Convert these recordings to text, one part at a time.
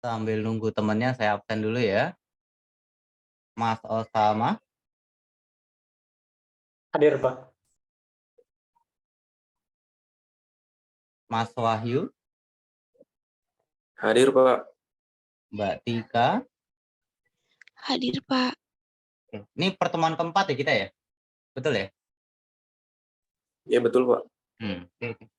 Sambil nunggu temennya saya absen dulu ya. Mas Osama, Hadir, Pak. Mas Wahyu, Hadir, Pak. Mbak Tika. Hadir, Pak. Ini pertemuan keempat ya kita ya? Betul ya? Ya, betul, Pak. Oke.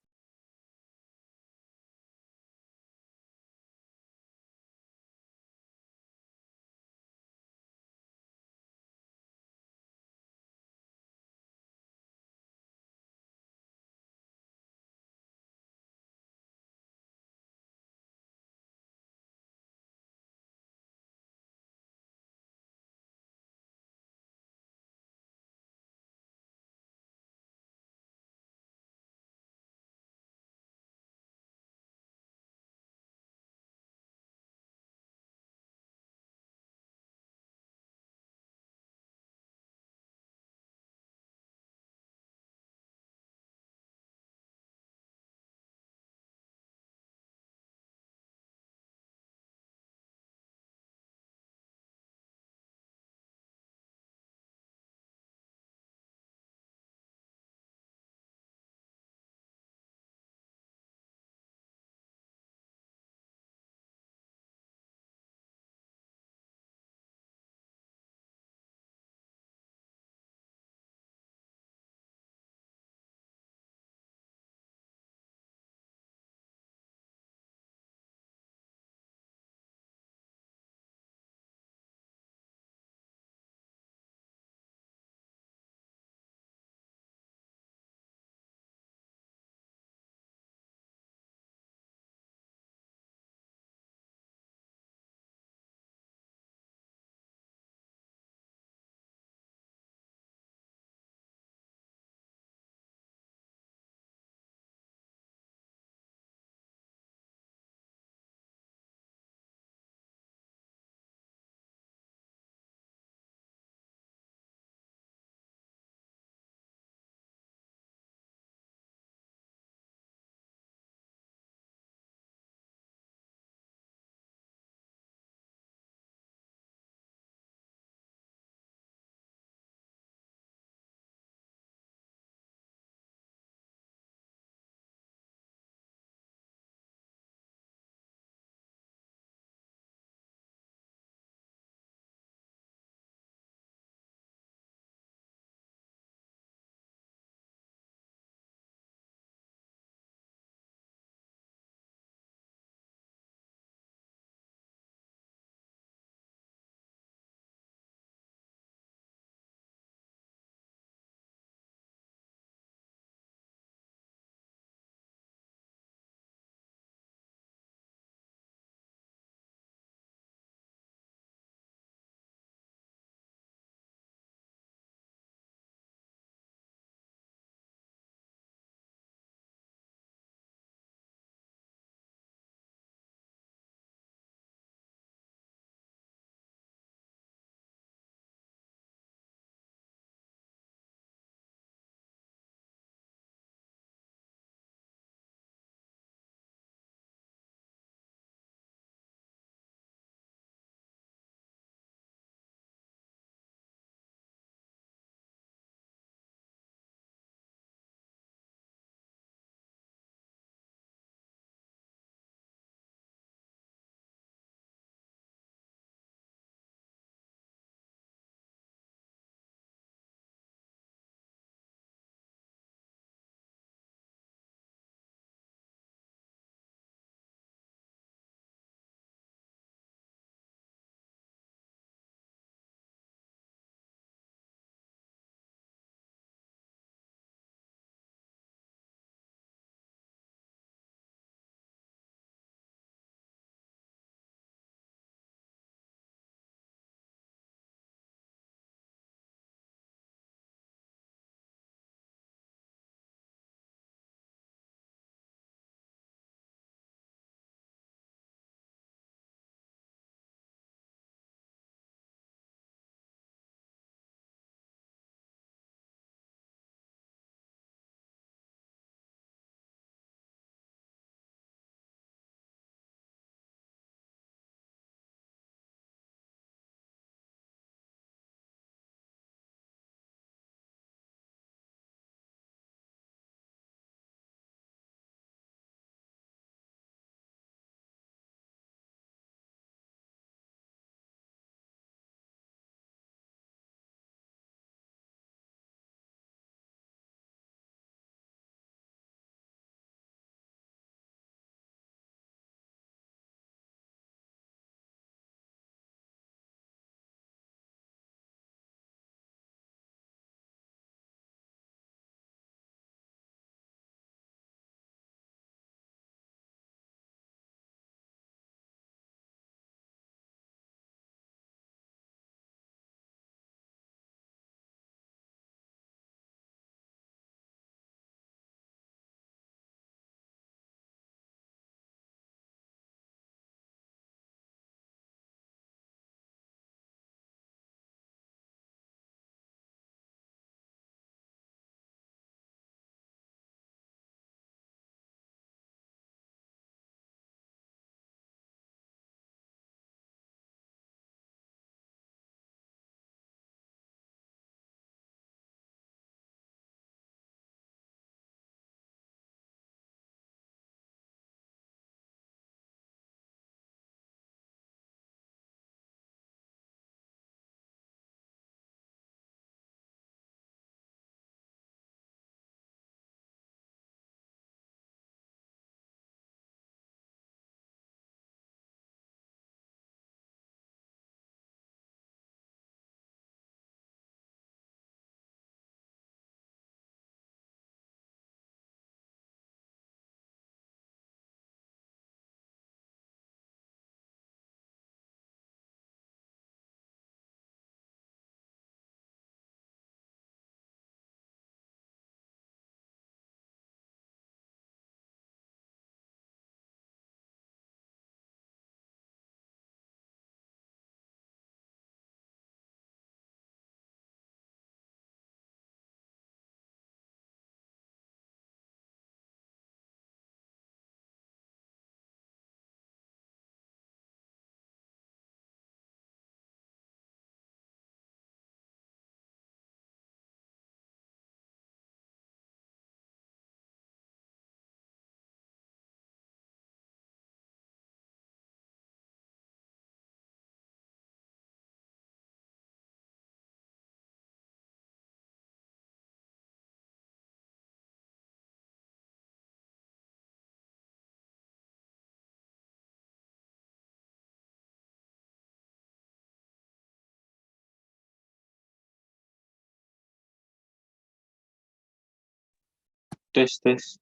Tes, tes.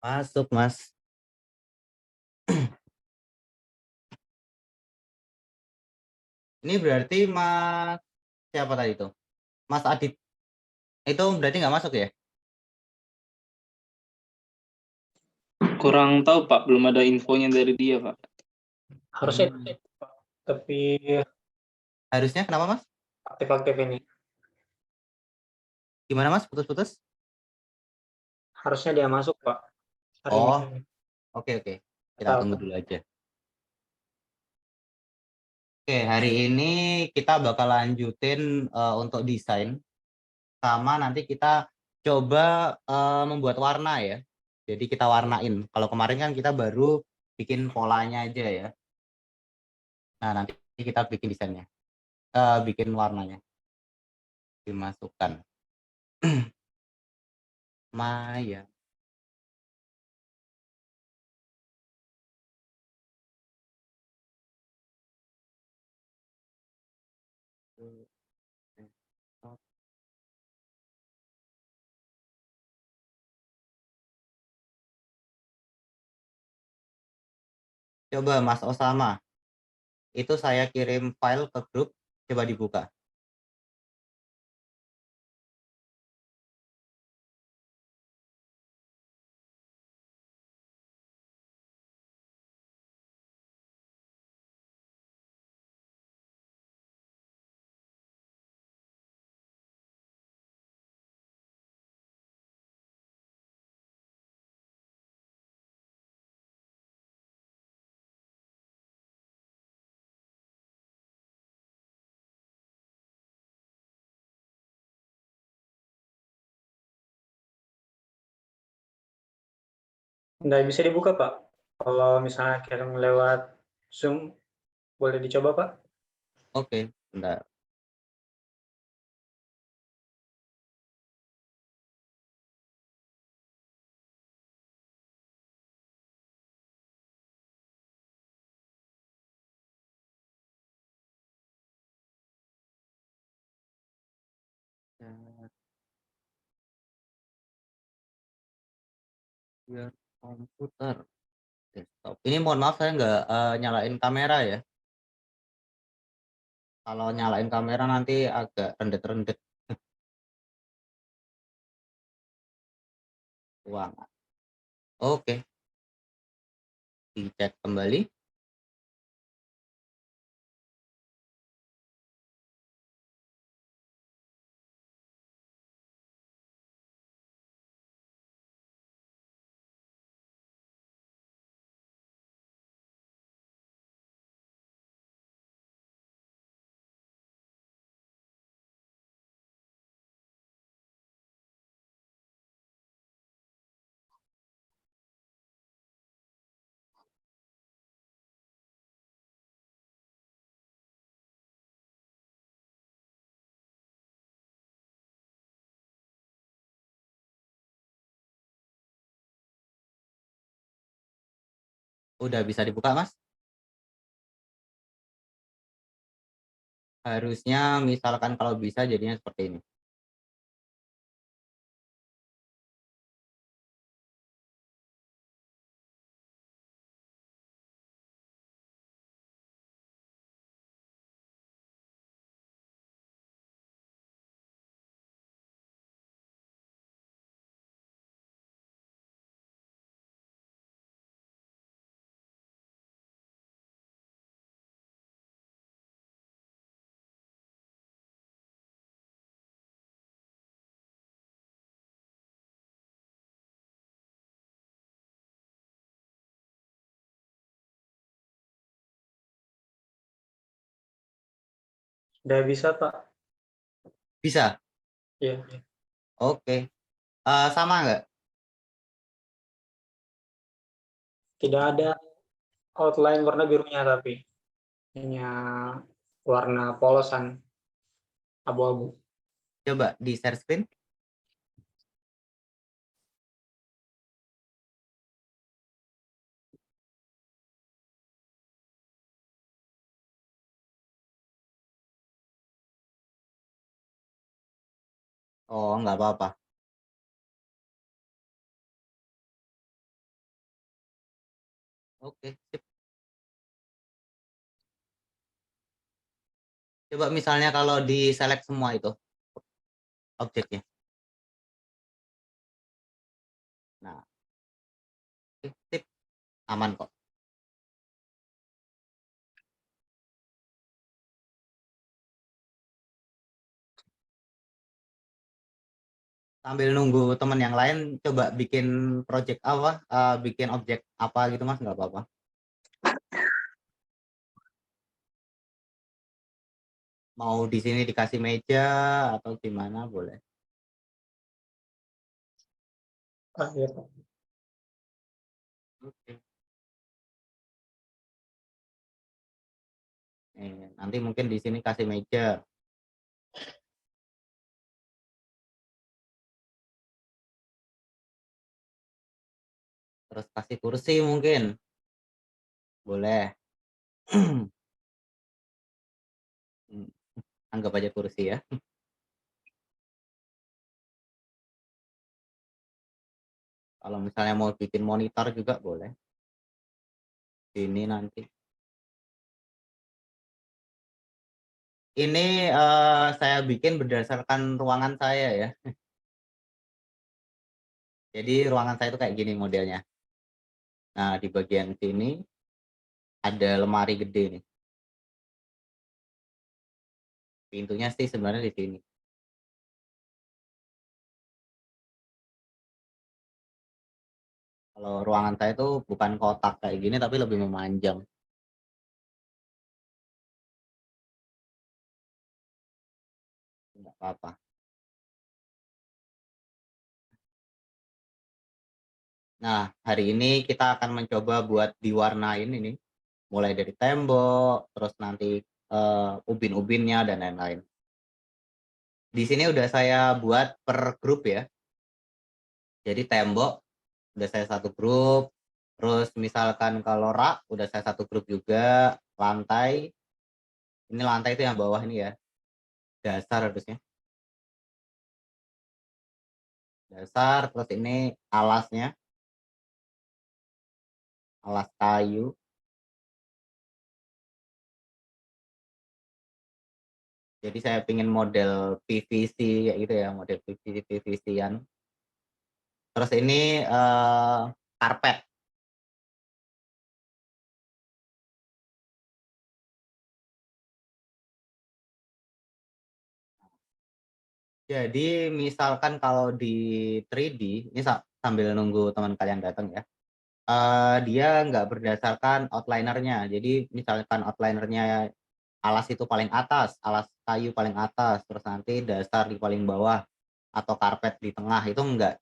Masuk, Mas. Ini berarti Mas siapa tadi itu? Mas Adit. Itu berarti nggak masuk ya? Kurang tahu, Pak. Belum ada infonya dari dia, Pak. Harusnya Hmm. Pak. Tapi Harusnya kenapa, Mas? aktif-aktif ini. Gimana, Mas? Putus-putus? Harusnya dia masuk, Pak. Hari Oh, ini. oke. Kita Tahu, tunggu Pak. dulu aja. Oke, hari ini kita bakal lanjutin untuk desain. Sama nanti kita coba membuat warna ya. Jadi kita warnain. Kalau kemarin kan kita baru bikin polanya aja ya. Nah, nanti kita bikin desainnya. Bikin warnanya. Dimasukkan. Maya. Coba Mas Osama. Itu saya kirim file ke grup. Coba dibuka. Nggak bisa dibuka, Pak. Kalau misalnya kirim lewat Zoom, boleh dicoba, Pak? Oke, bentar. Biar komputer desktop. Ini mohon maaf saya nggak nyalain kamera ya. Kalau nyalain kamera nanti agak rendet-rendet ruangan. Oke, dicek kembali. Udah bisa dibuka, Mas? Harusnya misalkan kalau bisa jadinya seperti ini. Udah bisa, Pak. Bisa? Iya. Oke. Sama nggak? Tidak ada outline warna birunya, tapi hanya warna polosan abu-abu. Coba di share screen. Oh, nggak apa-apa. Oke, sip. Coba misalnya kalau di-select semua itu objeknya. Nah, oke, sip, aman kok. Sambil nunggu teman yang lain, coba bikin project apa, bikin objek apa gitu Mas, nggak apa-apa. Mau di sini dikasih meja atau gimana boleh. Iya, Pak. Oke. Nanti mungkin di sini kasih meja. Terus kasih kursi mungkin. Boleh. Anggap aja kursi ya. Kalau misalnya mau bikin monitor juga boleh. Ini nanti. Ini saya bikin berdasarkan ruangan saya ya. Jadi ruangan saya itu kayak gini modelnya. Nah, di bagian sini ada lemari gede nih. Pintunya sih sebenarnya di sini. Kalau ruangan saya itu bukan kotak kayak gini tapi lebih memanjang. Nggak apa-apa. Nah, hari ini kita akan mencoba buat diwarnain ini. Mulai dari tembok, terus nanti ubin-ubinnya dan lain-lain. Di sini udah saya buat per grup ya. Jadi tembok udah saya satu grup, terus misalkan kalau rak udah saya satu grup juga, lantai, ini lantai itu yang bawah ini ya, dasar harusnya. Dasar, terus ini alasnya, alas kayu. Jadi saya pingin model PVC kayak gitu ya, model PVC-PVC-an. Terus ini karpet. Jadi misalkan kalau di 3D, ini sambil nunggu teman kalian datang ya, dia nggak berdasarkan outliner-nya. Jadi misalkan outliner-nya alas itu paling atas, alas kayu paling atas, terus nanti dasar di paling bawah atau karpet di tengah itu nggak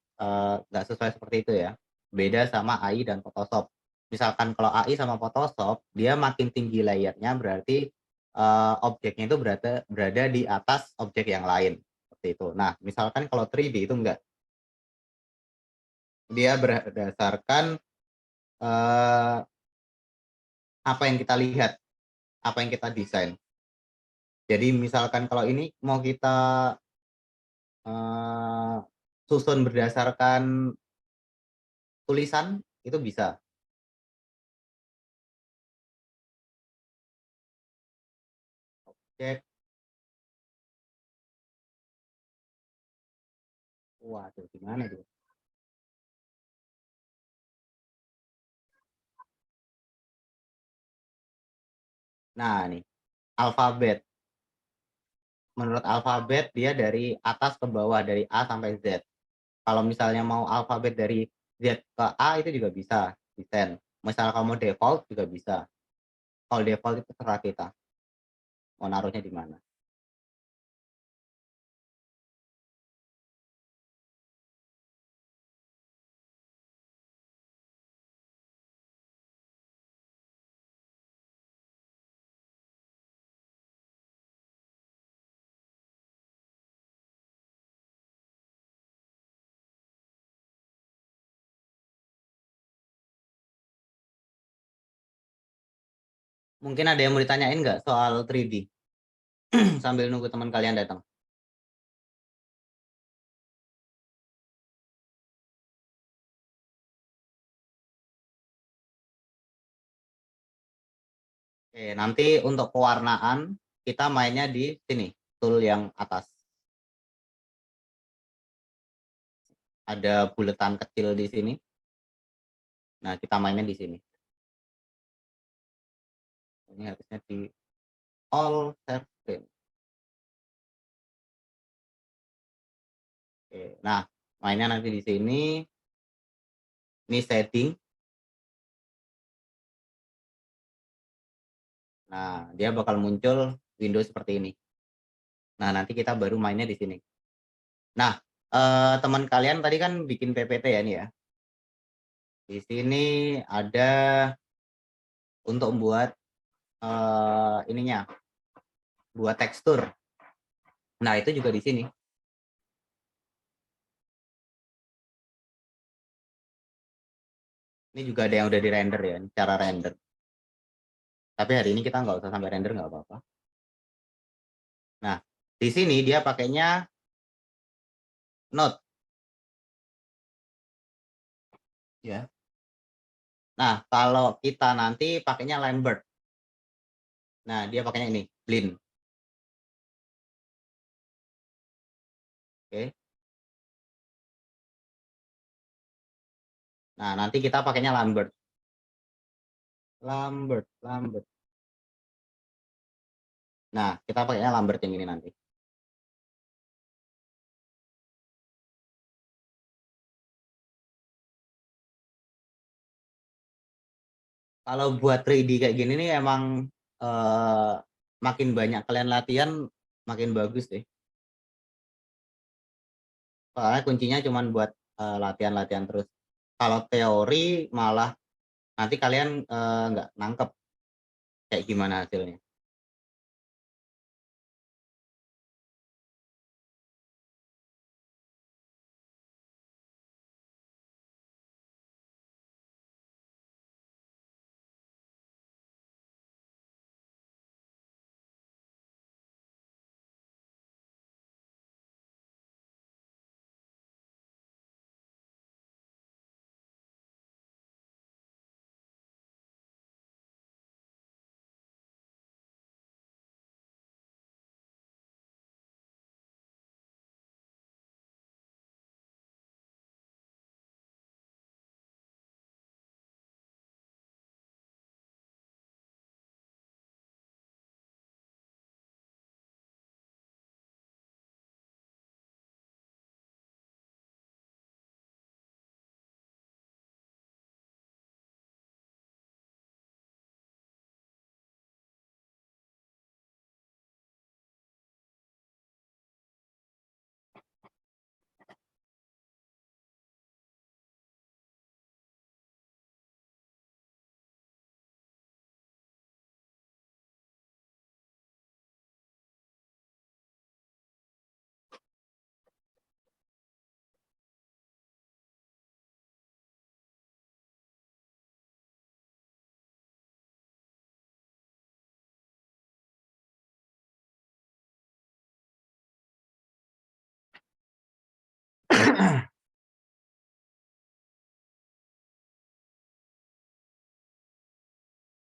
sesuai seperti itu ya. Beda sama AI dan Photoshop. Misalkan kalau AI sama Photoshop, dia makin tinggi layernya berarti objeknya itu berada di atas objek yang lain seperti itu. Nah, misalkan kalau 3D itu enggak. Dia berdasarkan eh, apa yang kita lihat, apa yang kita desain. Jadi misalkan kalau ini mau kita susun berdasarkan tulisan itu bisa. Cek. Waduh, gimana tuh? Nah, nih, alfabet. Menurut alfabet dia dari atas ke bawah, dari A sampai Z. Kalau misalnya mau alfabet dari Z ke A itu juga bisa desain. Misalnya kalau mau default juga bisa. Kalau default itu terserah kita. Mau naruhnya di mana. Mungkin ada yang mau ditanyain nggak soal 3D? Sambil nunggu teman kalian datang. Oke, nanti untuk pewarnaan kita mainnya di sini, tool yang atas. Ada buletan kecil di sini. Nah, kita mainnya di sini. Ini harusnya di all share screen. Oke, nah mainnya nanti di sini. Ini setting. Nah, dia bakal muncul window seperti ini. Nah, nanti kita baru mainnya di sini. Nah, teman kalian tadi kan bikin PPT ya nih ya. Di sini ada untuk buat ininya, buat tekstur. Nah, itu juga di sini. Ini juga ada yang udah di render ya, cara render. Tapi hari ini kita nggak usah sampai render, nggak apa-apa. Nah, di sini dia pakainya Node. Ya. Nah, kalau kita nanti pakainya Lambert. Nah, dia pakainya ini, Blinn. Oke. Nah, nanti kita pakainya Lambert. Lambert. Nah, kita pakainya Lambert yang ini nanti. Kalau buat 3D kayak gini nih emang makin banyak kalian latihan, makin bagus deh. Soalnya kuncinya cuma buat latihan-latihan terus. Kalau teori malah nanti kalian nggak nangkep kayak gimana hasilnya.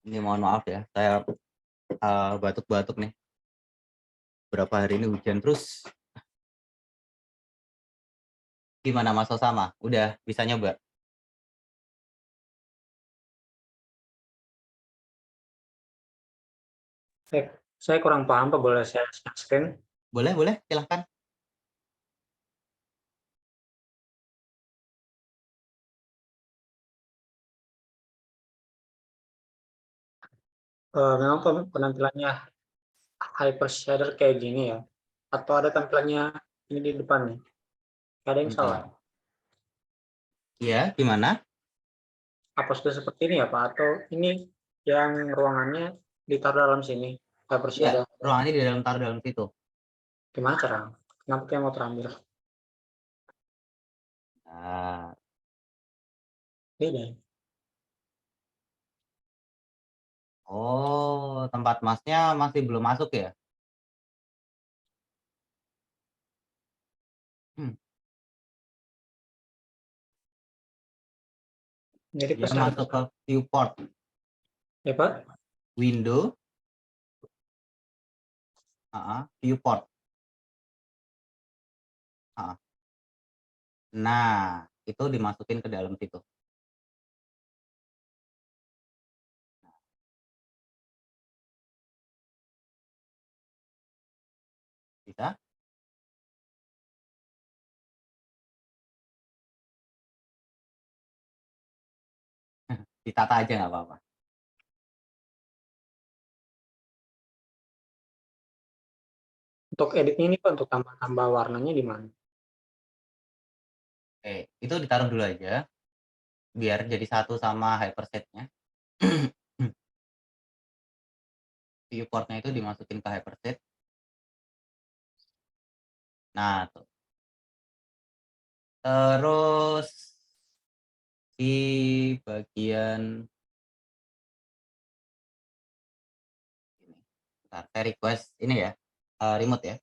Ini mohon maaf ya, saya batuk-batuk nih. Berapa hari ini hujan terus. Gimana Mas Osama? Udah bisa nyoba? Saya kurang paham, Pak. Boleh saya share screen? Boleh, silahkan. Memang penampilannya hyper shader kayak gini ya? Atau ada tampilannya ini di depan nih? Ada yang salah? Iya, gimana? Apa sudah seperti ini ya, Pak? Atau ini yang ruangannya ditaruh dalam sini? Hyper Iya, shader. ruangannya di dalam, taruh dalam situ. Gimana cara? Kenapa kayak mau terambil? Nah, Beda. oh, tempat Masnya masih belum masuk ya? Jadi Dia pas ada, masuk ke viewport. ya Pak? window, viewport. Nah, itu dimasukin ke dalam situ. Bisa? Ditata aja nggak apa-apa. Untuk editnya ini Pak, untuk tambah-tambah warnanya di mana? Oke, itu ditaruh dulu aja, biar jadi satu sama hyperset-nya. Viewport-nya itu dimasukin ke hyperset. Nah, tuh. Terus di bagian ini, bentar, saya request ini ya, remote ya.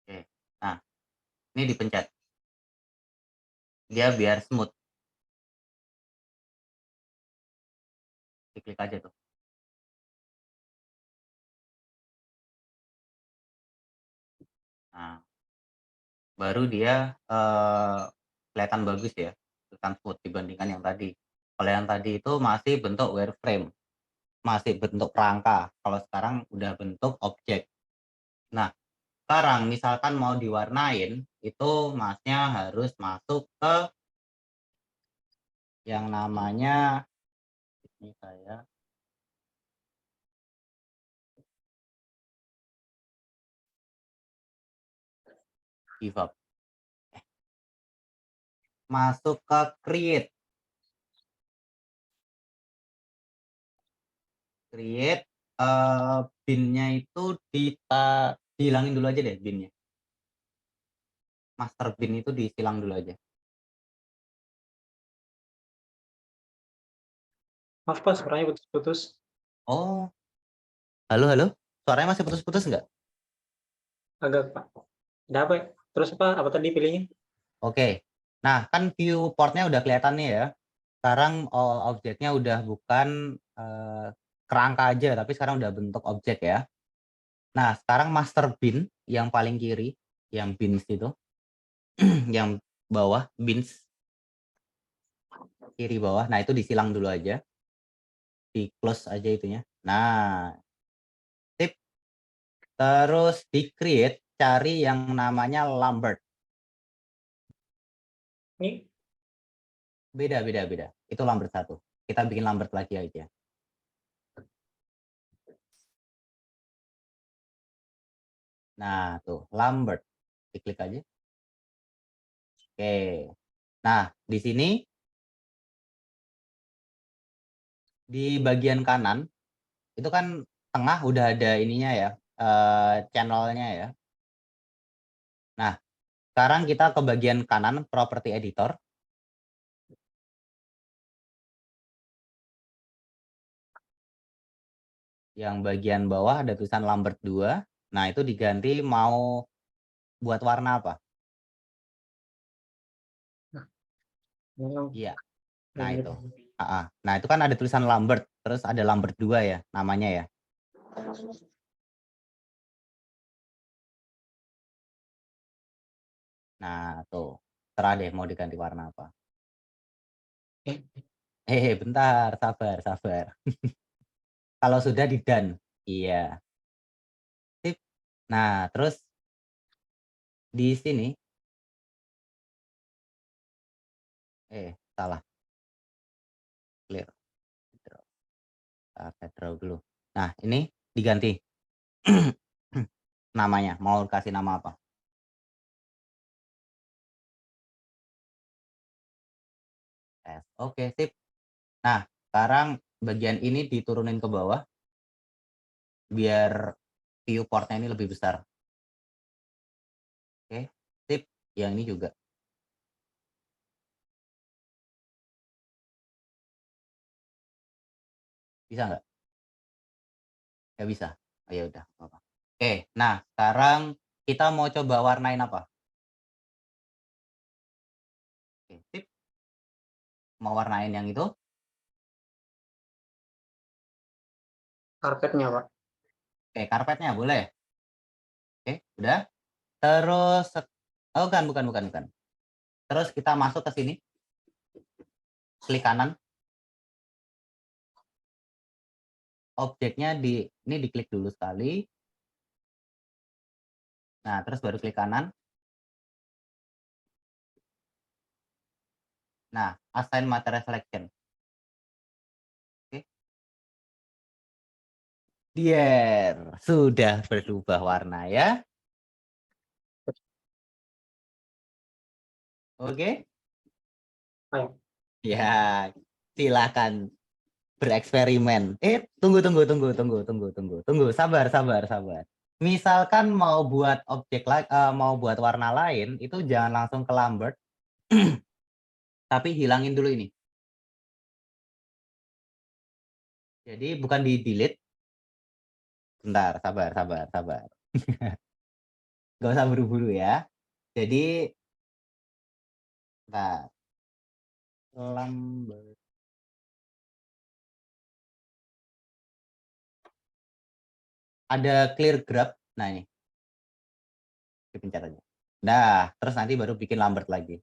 Oke, nah ini dipencet. Dia biar smooth. Diklik aja tuh. Nah, baru dia kelihatan bagus ya, kelihatan smooth dibandingkan yang tadi. Kalau yang tadi itu masih bentuk wireframe, masih bentuk kerangka. Kalau sekarang udah bentuk objek. Nah, sekarang misalkan mau diwarnain, itu masnya harus masuk ke yang namanya, ini saya give up. Masuk ke create. Create, bin-nya itu dihilangin dulu aja deh bin-nya. Master bin itu disilang dulu aja. Maaf Pak, suaranya putus-putus. Oh, halo? Suaranya masih putus-putus nggak? Agak Pak. Ada apa ya? Terus apa tadi pilihnya? Oke. Nah, kan viewport-nya udah kelihatan nih ya. Sekarang objeknya udah bukan kerangka aja, tapi sekarang udah bentuk objek ya. Nah, sekarang master bin yang paling kiri, yang bins itu, yang bawah, bins, kiri bawah. Nah, itu disilang dulu aja. Di close aja itunya. Nah, tip. Terus di create, cari yang namanya Lambert. Ini Beda. Itu Lambert 1. Kita bikin Lambert lagi aja. Nah, tuh, Lambert. Diklik aja. Oke. Nah, di sini di bagian kanan itu kan tengah udah ada ininya ya, channelnya ya. Nah, sekarang kita ke bagian kanan property editor. Yang bagian bawah ada tulisan Lambert 2. Nah, itu diganti mau buat warna apa? Iya. Nah, itu. Nah, itu kan ada tulisan Lambert, terus ada Lambert 2 ya namanya ya. Nah, tuh. Terah deh mau diganti warna apa. Bentar, sabar. Kalau sudah di done. Iya. Sip. Nah, terus di sini salah. Clear. Saya draw dulu. Nah, ini diganti. Namanya, mau kasih nama apa? Oke, sip. Nah, sekarang bagian ini diturunin ke bawah biar viewport-nya ini lebih besar. Oke, sip. Yang ini juga. Bisa nggak? Nggak bisa. Oh, ya udah, apa-apa. Oke, nah sekarang kita mau coba warnain apa? Mau warnain yang itu? Karpetnya, Pak. Oke, karpetnya boleh. Oke, udah. Terus oh bukan. Terus kita masuk ke sini. Klik kanan. Objeknya ini diklik dulu sekali. Nah, terus baru klik kanan. Nah, assign material selection. Oke. There, sudah berubah warna ya. Oke. Ayo. Ya, silakan bereksperimen. Tunggu. Sabar. Misalkan mau buat mau buat warna lain, itu jangan langsung ke Lambert. Tapi hilangin dulu ini. Jadi bukan di delete. Bentar, sabar. Gak usah buru-buru ya. Jadi, bentar. Lambert. Ada clear graph. Nah ini. Dipencet aja. Nah, terus nanti baru bikin Lambert lagi.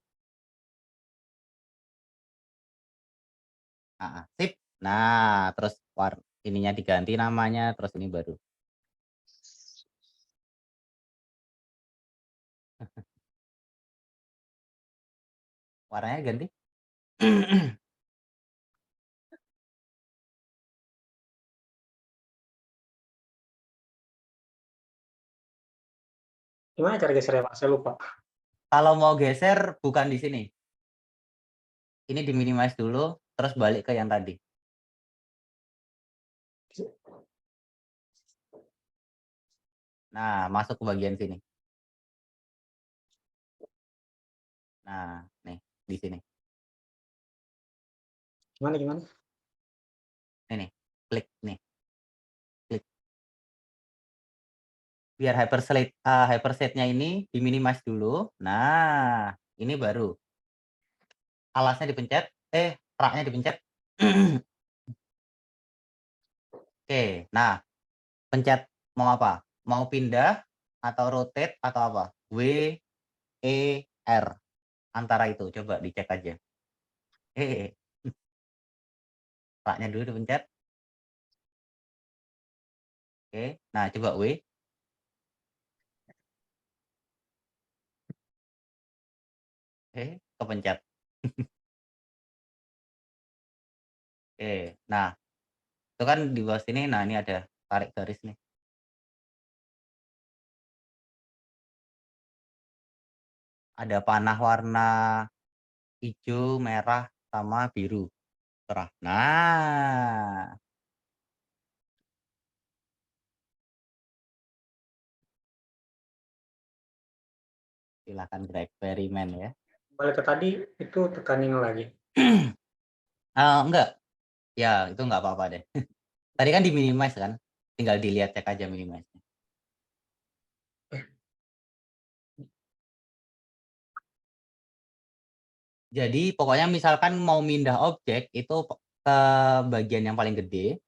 Sip. Nah, terus ininya diganti namanya, terus ini baru. Warnanya ganti. Gimana cara gesernya, Pak? Saya lupa. Kalau mau geser bukan di sini. Ini diminimize dulu, terus balik ke yang tadi. Nah, masuk ke bagian sini. Nah, nih, di sini. Gimana? Ini, klik nih. Klik. Biar hyperset-nya ini diminimize dulu. Nah, ini baru. Alasnya dipencet, raknya dipencet. Oke, nah, pencet mau apa? Mau pindah atau rotate atau apa? W, E, R. Antara itu, coba dicek aja. Raknya dulu dipencet. Oke, nah coba W. Kepencet. Oke, nah itu kan di bawah sini. Nah ini ada tarik garis nih. Ada panah warna hijau, merah, sama biru. Cerah. Nah, silahkan bereksperimen ya. Balik ke tadi, itu tekanin lagi. Enggak. Ya, itu enggak apa-apa deh. Tadi kan diminimize kan? Tinggal dilihat, cek aja minimize. Jadi pokoknya misalkan mau mindah objek itu ke bagian yang paling gede.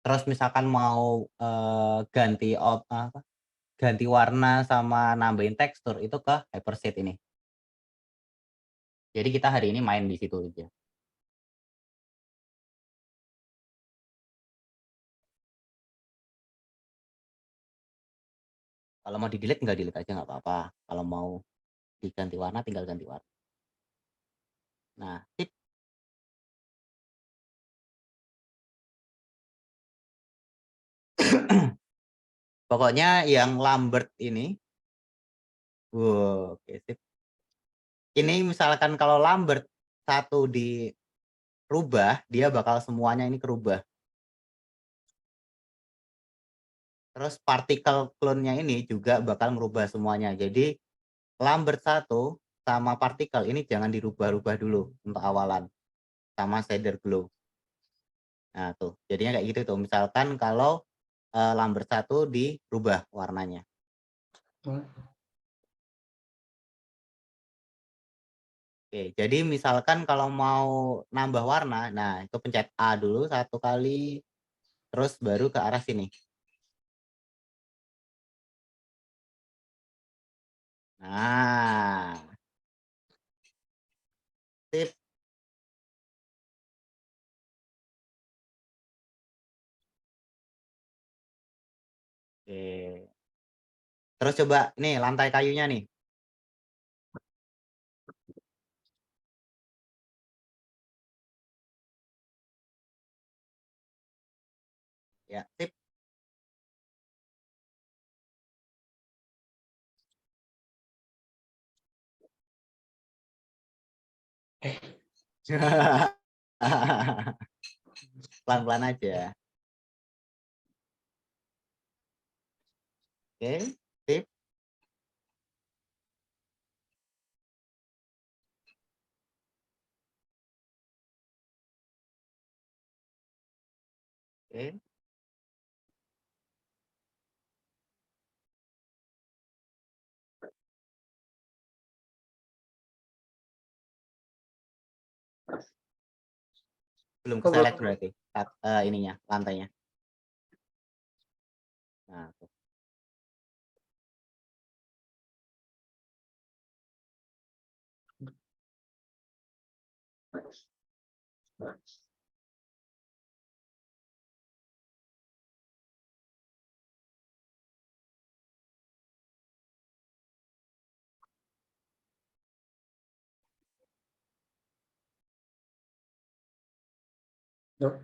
Terus misalkan mau ganti warna sama nambahin tekstur itu ke hyperset ini. Jadi kita hari ini main di situ aja. Kalau mau di delete tinggal delete aja nggak apa-apa. Kalau mau diganti warna tinggal ganti warna. Nah, tip. Pokoknya yang Lambert ini. Oke, sip. Ini misalkan kalau Lambert satu dirubah, dia bakal semuanya ini kerubah. Terus partikel clone-nya ini juga bakal merubah semuanya. Jadi Lambert 1 sama partikel ini jangan dirubah-rubah dulu untuk awalan. Sama shader glow. Nah tuh, jadinya kayak gitu tuh. Misalkan kalau Lambert 1 dirubah warnanya. Oke, jadi misalkan kalau mau nambah warna, nah itu pencet A dulu 1 kali, terus baru ke arah sini. Nah. Sip. Oke. Terus coba nih lantai kayunya nih. Ya, sip. Pelan-pelan aja. Oke, sip. Oke. Belum Kok keselect belum? berarti ininya, lantainya. Nah, tuh. Duh,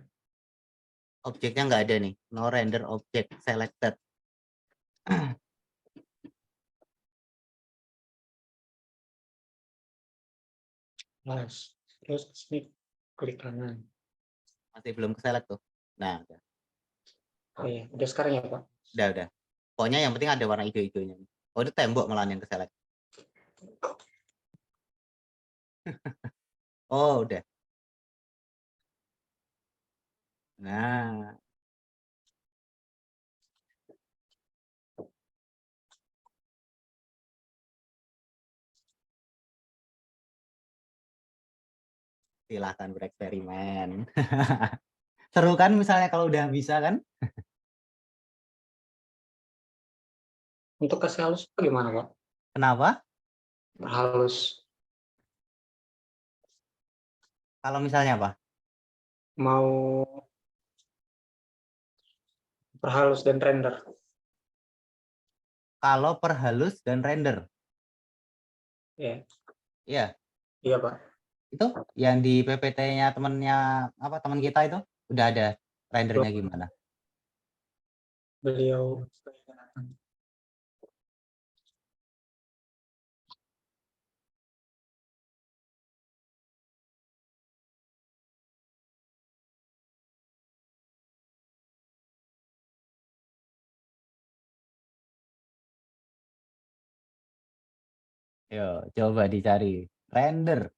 Objeknya nggak ada nih. No render object selected. Mas. Terus sini klik kanan. Masih belum keselect tuh. Nah, udah. Oh iya, udah sekarang ya Pak. Udah. Pokoknya yang penting ada warna hijau-hijaunya. Oh, itu tembok malah yang keselect. Oh, udah. Nah, silahkan bereksperimen. Seru kan misalnya kalau udah bisa kan? Untuk kasih halus gimana Pak? Kenapa? Halus. Kalau misalnya apa? Mau perhalus dan render. Kalau perhalus dan render. Ya, Iya, iya Pak. itu yang di PPT-nya temennya apa teman kita itu udah ada rendernya gimana? Beliau Yo, coba dicari render.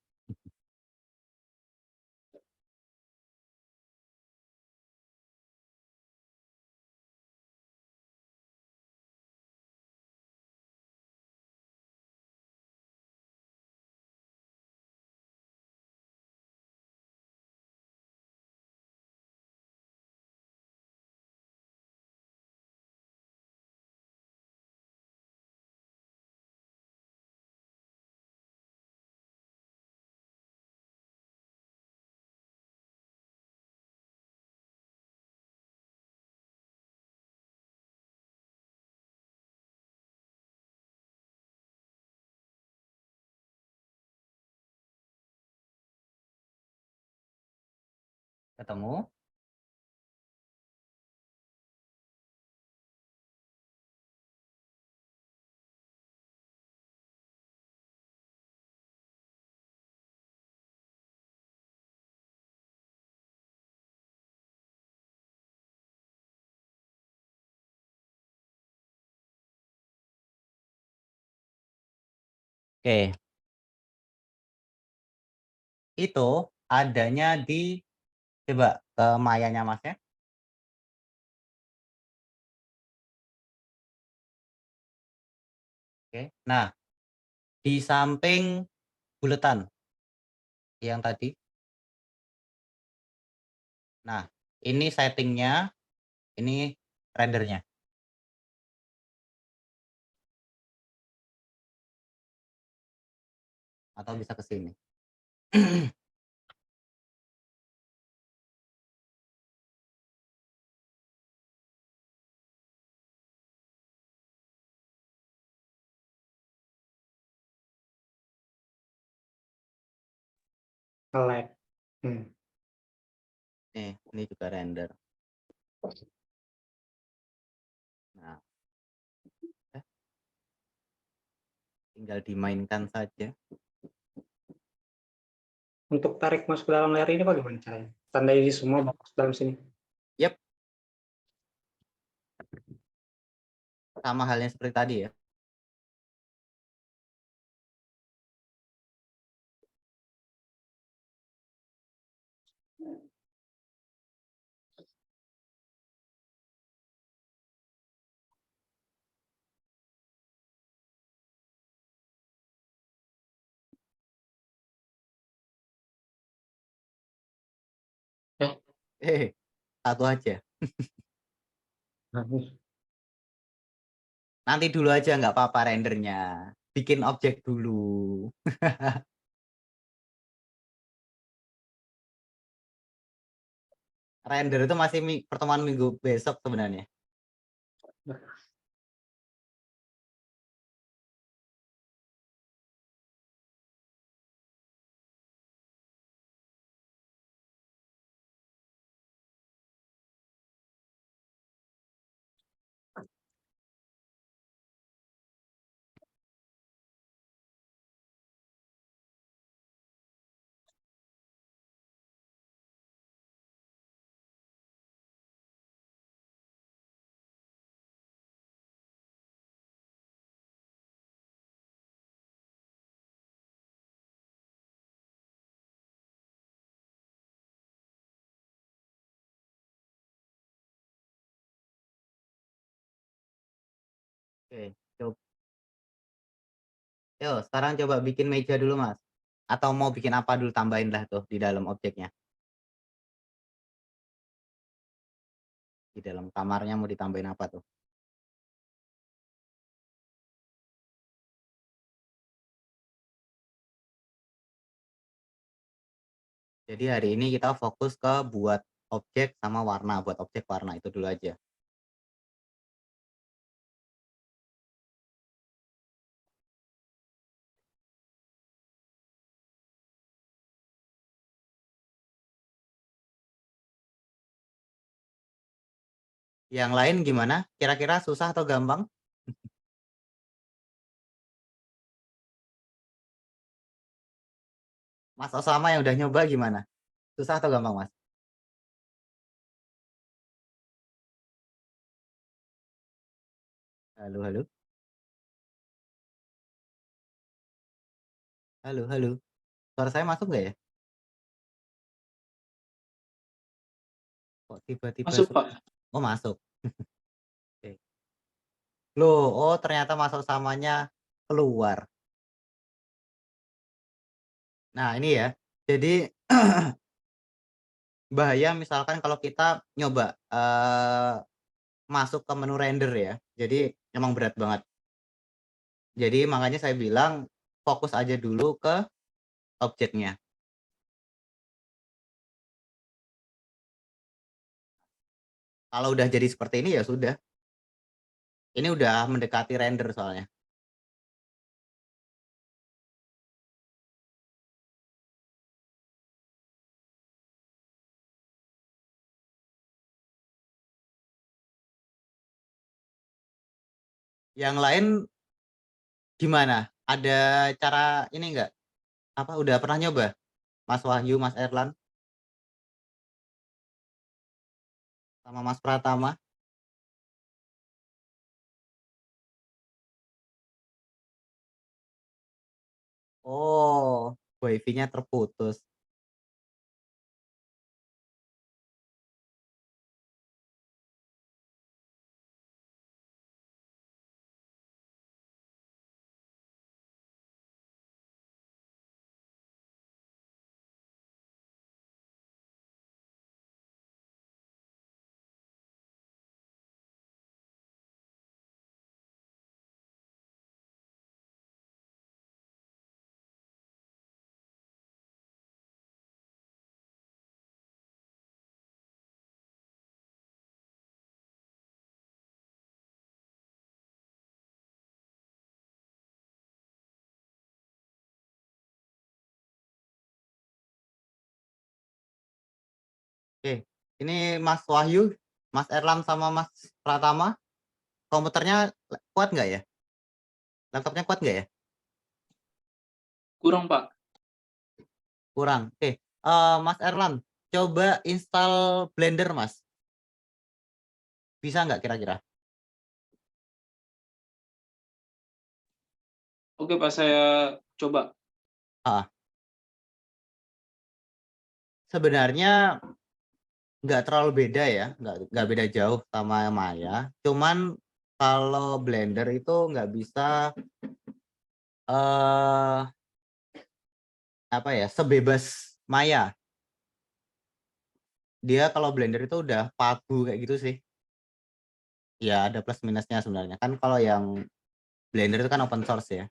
Ketemu? Oke. Itu adanya di coba ke mayanya Masnya. Oke. Nah, di samping buletan. yang tadi. Nah, ini settingnya, ini rendernya. Atau bisa ke sini. Nge-lag. Nih, ini juga render. Nah, tinggal dimainkan saja. Untuk tarik masuk ke dalam layar ini bagaimana caranya? Tanda ini semua masuk dalam sini. Yep. Sama halnya seperti tadi ya. Satu aja. Nanti dulu aja nggak apa-apa rendernya. Bikin objek dulu. Render itu masih pertemuan minggu besok sebenarnya. Oke, coba. Yo, sekarang coba bikin meja dulu, Mas. Atau mau bikin apa dulu, tambahin lah tuh di dalam objeknya. Di dalam kamarnya mau ditambahin apa tuh? Jadi hari ini kita fokus ke buat objek sama warna, buat objek warna itu dulu aja. Yang lain gimana? Kira-kira susah atau gampang? Mas Osama yang udah nyoba gimana? Susah atau gampang, Mas? Halo, halo. Halo, halo. Suara saya masuk nggak ya? Kok tiba-tiba Masuk, Pak. Oh, masuk. Oke. Loh, oh ternyata Mas Osamanya keluar. Nah, ini ya. Jadi bahaya misalkan kalau kita nyoba masuk ke menu render ya. Jadi emang berat banget. Jadi makanya saya bilang fokus aja dulu ke objeknya. Kalau udah jadi seperti ini ya sudah. Ini udah mendekati render soalnya. Yang lain gimana? Ada cara ini enggak? Apa udah pernah nyoba? Mas Wahyu, Mas Erlan, sama Mas Pratama? Oh, wifi-nya terputus. Oke, ini Mas Wahyu, Mas Erlam sama Mas Pratama, komputernya kuat nggak ya? Laptopnya kuat nggak ya? Kurang, Pak. Kurang. Oke, Mas Erlam, coba install Blender, Mas. Bisa nggak kira-kira? Oke, Pak, saya coba. Sebenarnya nggak terlalu beda ya, nggak beda jauh sama Maya. Cuman kalau Blender itu nggak bisa apa ya, sebebas Maya. Dia kalau Blender itu udah pagu kayak gitu sih. Ya ada plus minusnya sebenarnya. Kan kalau yang Blender itu kan open source ya.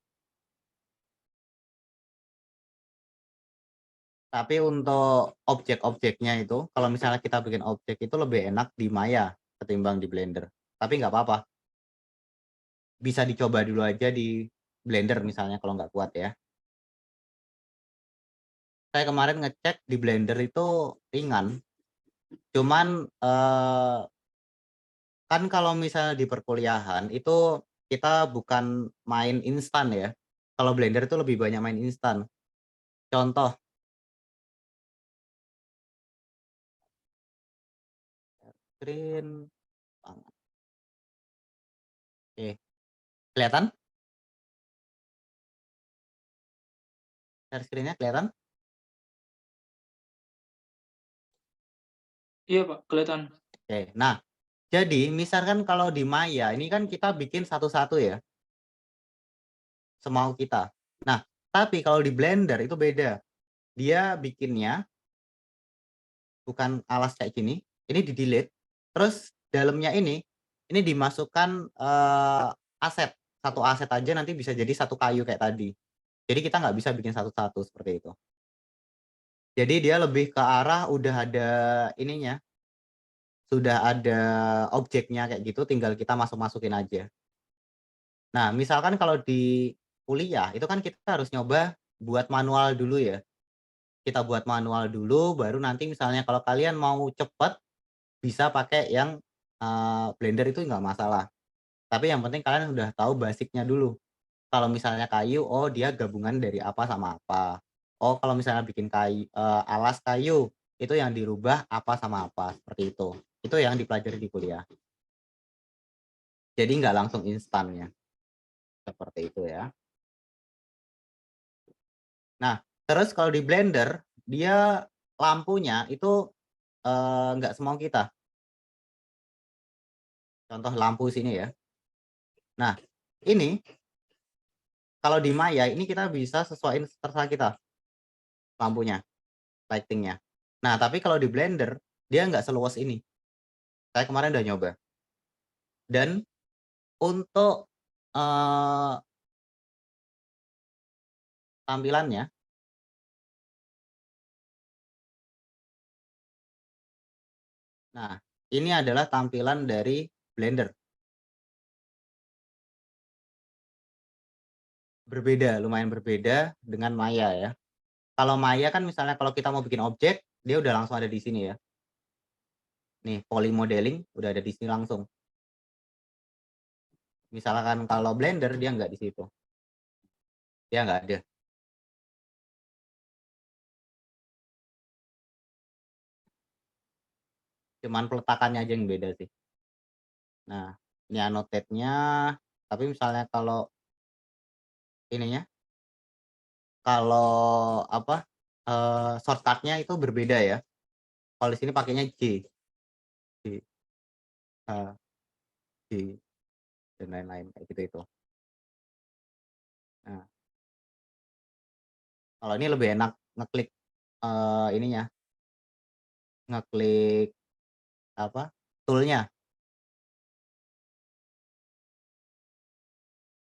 Tapi untuk objek-objeknya itu, kalau misalnya kita bikin objek itu lebih enak di Maya ketimbang di Blender. Tapi nggak apa-apa. Bisa dicoba dulu aja di Blender misalnya kalau nggak kuat ya. Saya kemarin ngecek di Blender itu ringan. Cuman kan kalau misalnya di perkuliahan itu kita bukan main instan ya. Kalau Blender itu lebih banyak main instan. Contoh, screen. Oke, kelihatan? Share screen-nya kelihatan? Iya, Pak, kelihatan. Oke, nah jadi misalkan kalau di Maya ini kan kita bikin satu-satu ya, semau kita. Nah, tapi kalau di Blender itu beda. Dia bikinnya bukan alas kayak gini, ini di delete, terus dalamnya ini dimasukkan aset, satu aset aja nanti bisa jadi satu kayu kayak tadi. Jadi kita nggak bisa bikin satu-satu seperti itu. Jadi dia lebih ke arah udah ada ininya, sudah ada objeknya kayak gitu, tinggal kita masuk-masukin aja. Nah, misalkan kalau di kuliah itu kan kita harus nyoba buat manual dulu ya. Kita buat manual dulu, baru nanti misalnya kalau kalian mau cepet bisa pakai yang Blender itu nggak masalah. Tapi yang penting kalian udah tahu basicnya dulu. Kalau misalnya kayu, oh dia gabungan dari apa sama apa. Oh kalau misalnya bikin kayu, alas kayu itu yang dirubah apa sama apa seperti itu. Itu yang dipelajari di kuliah. Jadi nggak langsung instannya seperti itu ya. Nah terus kalau di Blender dia lampunya itu nggak semau kita. Contoh lampu sini ya. Nah ini kalau di Maya ini kita bisa sesuaiin terserah kita lampunya, lightingnya. Nah tapi kalau di Blender dia nggak seluas ini. Saya kemarin udah nyoba. Dan untuk tampilannya, nah ini adalah tampilan dari Blender. Berbeda, lumayan berbeda dengan Maya ya. Kalau Maya kan misalnya kalau kita mau bikin objek, dia udah langsung ada di sini ya. Nih, poly modeling udah ada di sini langsung. Misalkan kalau Blender dia nggak di situ. Dia nggak ada. Cuman peletakannya aja yang beda sih. Nah, ini annotate-nya. Tapi misalnya kalau ininya, kalau apa shortcut-nya itu berbeda ya. Kalau di sini pakainya J, J, H, J, dan lain-lain kayak gitu itu. Nah, kalau ini lebih enak ngeklik ininya, ngeklik apa toolnya.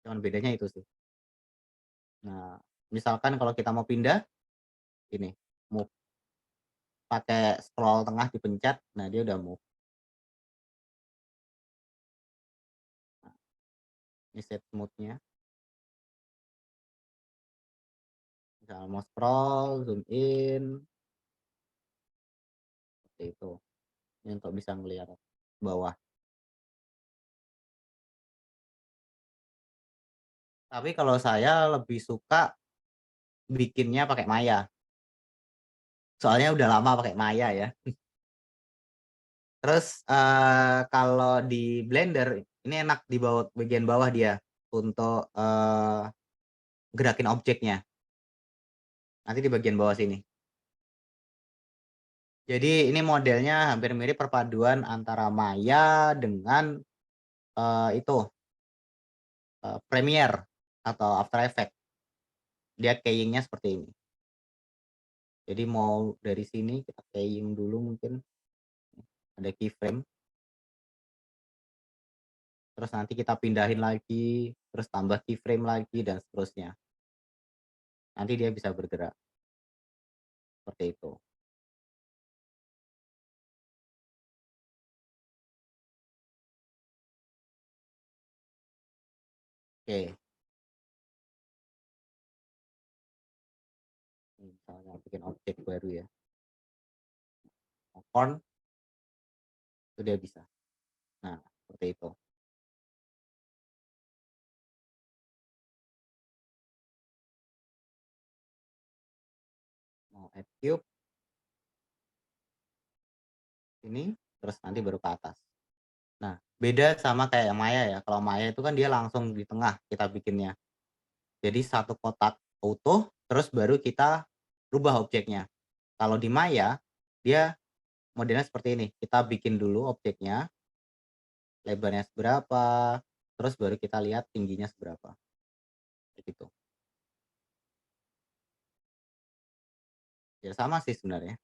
Cuman bedanya itu sih. Nah, misalkan kalau kita mau pindah, ini move, pakai scroll tengah dipencet, nah dia udah move. Nah, ini set mode-nya. Misal mau scroll, zoom in, seperti itu. Ini untuk bisa ngelihat bawah. Tapi kalau saya lebih suka bikinnya pakai Maya. Soalnya udah lama pakai Maya ya. Terus, kalau di Blender ini enak di bagian bawah dia untuk, gerakin objeknya. Nanti di bagian bawah sini. Jadi ini modelnya hampir mirip perpaduan antara Maya dengan, itu, Premiere atau After Effects. Dia keying-nya seperti ini. Jadi mau dari sini kita keying dulu mungkin. Ada keyframe. Terus nanti kita pindahin lagi, terus tambah keyframe lagi dan seterusnya. Nanti dia bisa bergerak. Seperti itu. Oke. Misalnya bikin objek baru ya. Corn itu dia bisa. Nah, seperti itu. Mau add cube. Ini, terus nanti baru ke atas. Nah, beda sama kayak yang Maya ya. Kalau Maya itu kan dia langsung di tengah kita bikinnya. Jadi satu kotak utuh, terus baru kita rubah objeknya. Kalau di Maya, dia modelnya seperti ini. Kita bikin dulu objeknya, lebarnya seberapa, terus baru kita lihat tingginya seberapa. Begitu. Ya sama sih sebenarnya.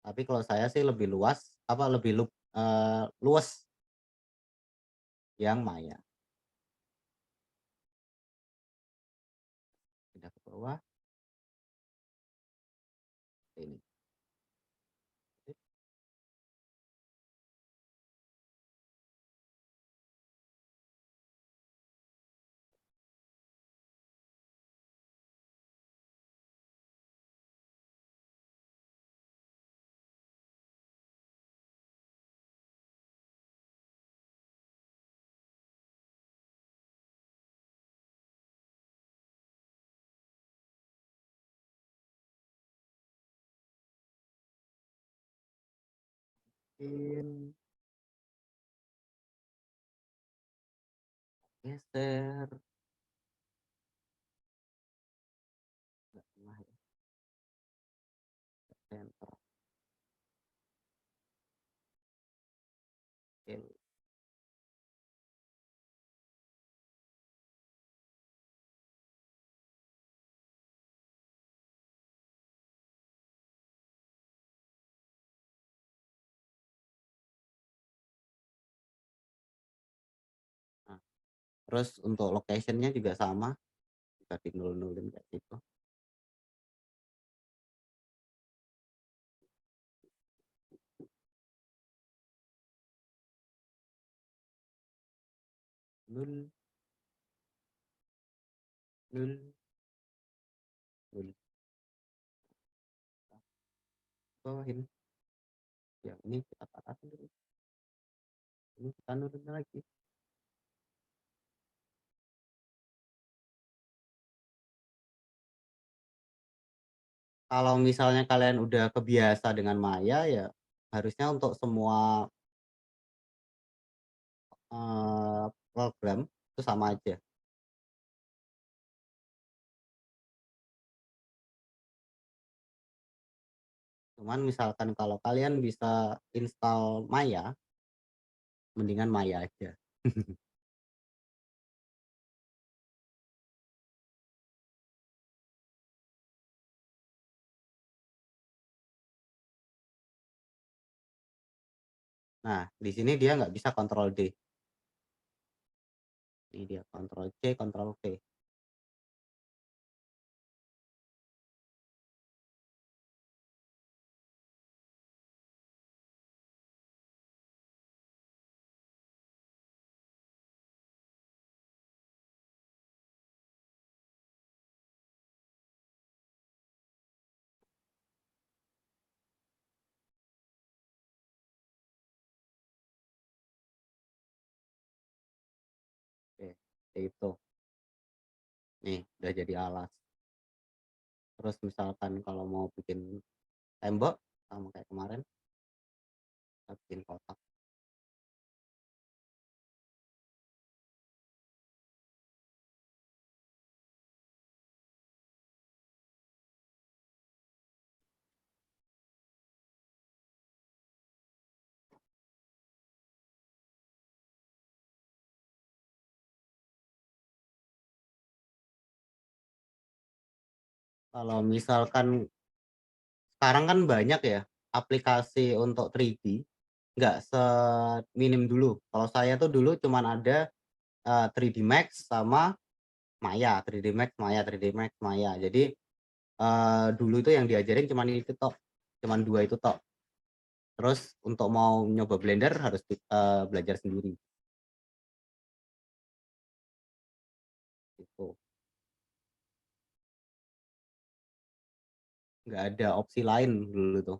Tapi kalau saya sih lebih luas, luas yang Maya. Pindah ke bawah. Ini. Mungkin geser. Nggak tengah ya. Center. Oke. Nah, terus untuk location-nya juga sama. Bisa di nul-nulin kayak gitu. Nul, nul, nul. Bawahin. Ya, ini kita patahin dulu. Ini kita nulin lagi. Kalau misalnya kalian udah kebiasa dengan Maya ya harusnya untuk semua program itu sama aja. Cuman misalkan kalau kalian bisa install Maya, mendingan Maya aja. Nah, di sini dia nggak bisa Ctrl D. Ini dia Ctrl C, Ctrl V. seperti itu. Nih, udah jadi alas. Terus misalkan kalau mau bikin tembok, sama kayak kemarin, kita bikin kotak. Kalau misalkan sekarang kan banyak ya aplikasi untuk 3D, nggak seminim dulu. Kalau saya tuh dulu cuman ada 3D Max sama Maya, 3D Max, Maya, 3D Max, Maya. Jadi dulu itu yang diajarin cuman itu tok, cuman 2 itu tok. Terus untuk mau nyoba Blender harus belajar sendiri. Gitu. Nggak ada opsi lain dulu tuh.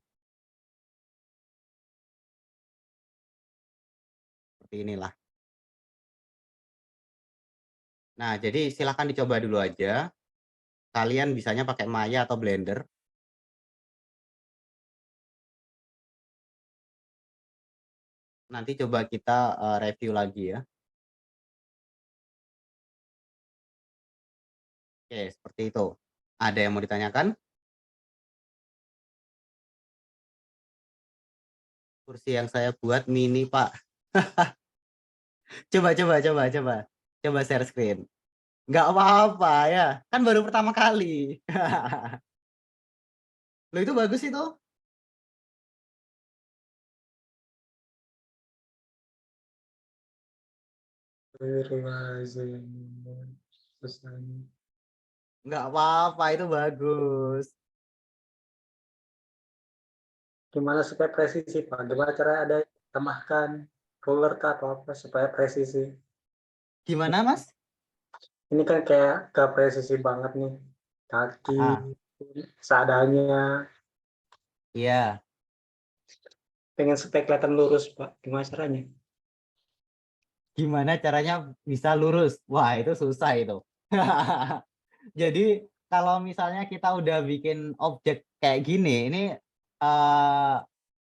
Seperti inilah. Nah, jadi silahkan dicoba dulu aja. Kalian bisanya pakai Maya atau Blender. Nanti coba kita review lagi ya. Oke, seperti itu. Ada yang mau ditanyakan? Kursi yang saya buat mini, Pak. Coba share screen. Nggak apa-apa ya, kan baru pertama kali. Loh itu bagus itu. Nggak apa-apa, itu bagus. Gimana supaya presisi, Pak? Gimana cara ada tambahkan ruler kah atau apa supaya presisi? Gimana, Mas? Ini kan kayak gak presisi banget nih. Kaki, seadanya. Iya. Pengen supaya kelihatan lurus, Pak. Gimana caranya? Gimana caranya bisa lurus? Wah, itu susah itu. Jadi kalau misalnya kita udah bikin objek kayak gini, ini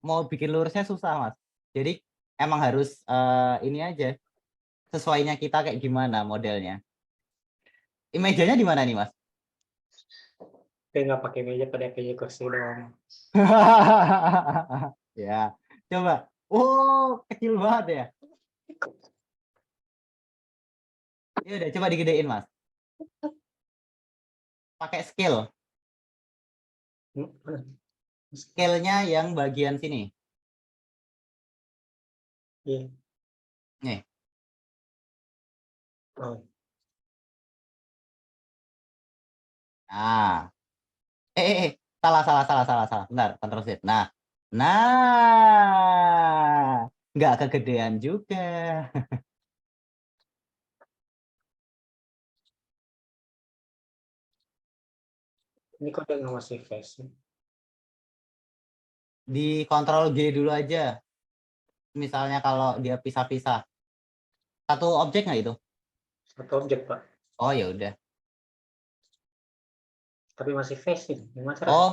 mau bikin lurusnya susah, Mas. Jadi emang harus ini aja, sesuainya kita kayak gimana modelnya. Mejanya di mana nih, Mas? Kayak nggak pakai meja, pada pakai kursi doang. Ya, coba. Oh, kecil banget ya. Ya udah, coba digedein, Mas. Pakai scale. Scale-nya yang bagian sini. Iya. Nih. Oh. Nah. Salah. Bentar, Ctrl Z. Nah. Nggak kegedean juga. Ini kok udah nggak masih face? Di Ctrl G dulu aja. Misalnya kalau dia pisah-pisah. Satu objek nggak itu? Satu objek, Pak. Oh, ya udah. Tapi masih face nih. Gimana caranya? Oh,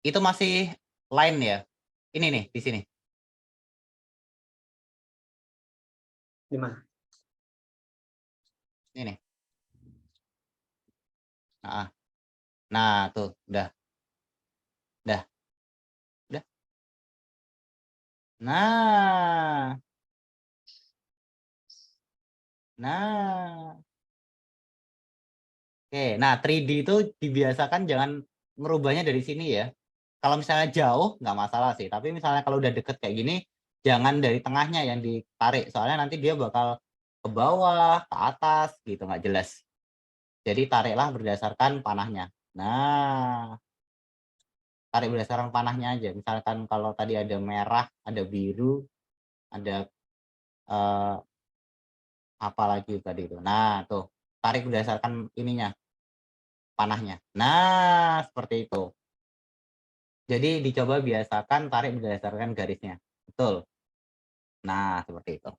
itu masih line ya. Ini nih, di sini. Di mana? Ini nih. Nah, tuh, udah. Nah. Oke, nah 3D itu dibiasakan jangan merubahnya dari sini ya. Kalau misalnya jauh nggak masalah sih, tapi misalnya kalau udah deket kayak gini, jangan dari tengahnya yang ditarik, soalnya nanti dia bakal ke bawah, ke atas gitu, nggak jelas. Jadi tariklah berdasarkan panahnya. Nah, tarik berdasarkan panahnya aja. Misalkan kalau tadi ada merah, ada biru, ada apa lagi tadi itu. Nah, tuh tarik berdasarkan ininya, panahnya. Nah, seperti itu. Jadi dicoba biasakan tarik berdasarkan garisnya. Betul. Nah, seperti itu.